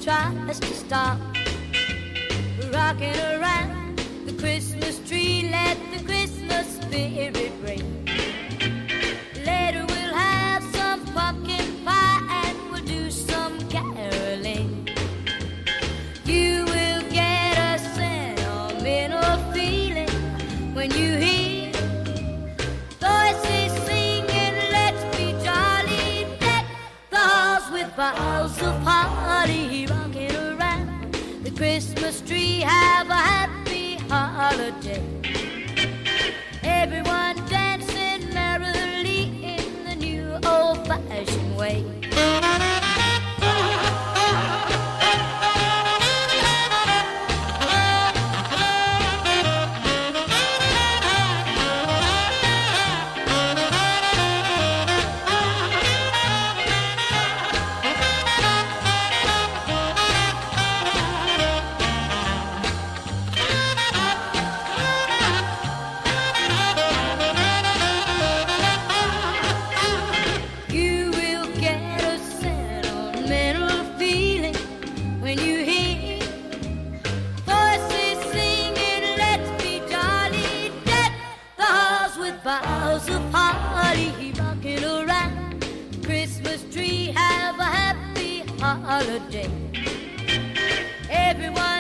tries to stop. Rocking around the Christmas tree, let the Christmas spirit ring. Later we'll have some pumpkin pie and we'll do some caroling. You will get a sentimental feeling when you hear voices singing, let's be jolly, deck the halls with boughs of holly. Rocking around the Christmas tree, have a happy holiday. Everyone dancing merrily in the new old-fashioned way. Boughs of holly, rocking around the Christmas tree, have a happy holiday. Everyone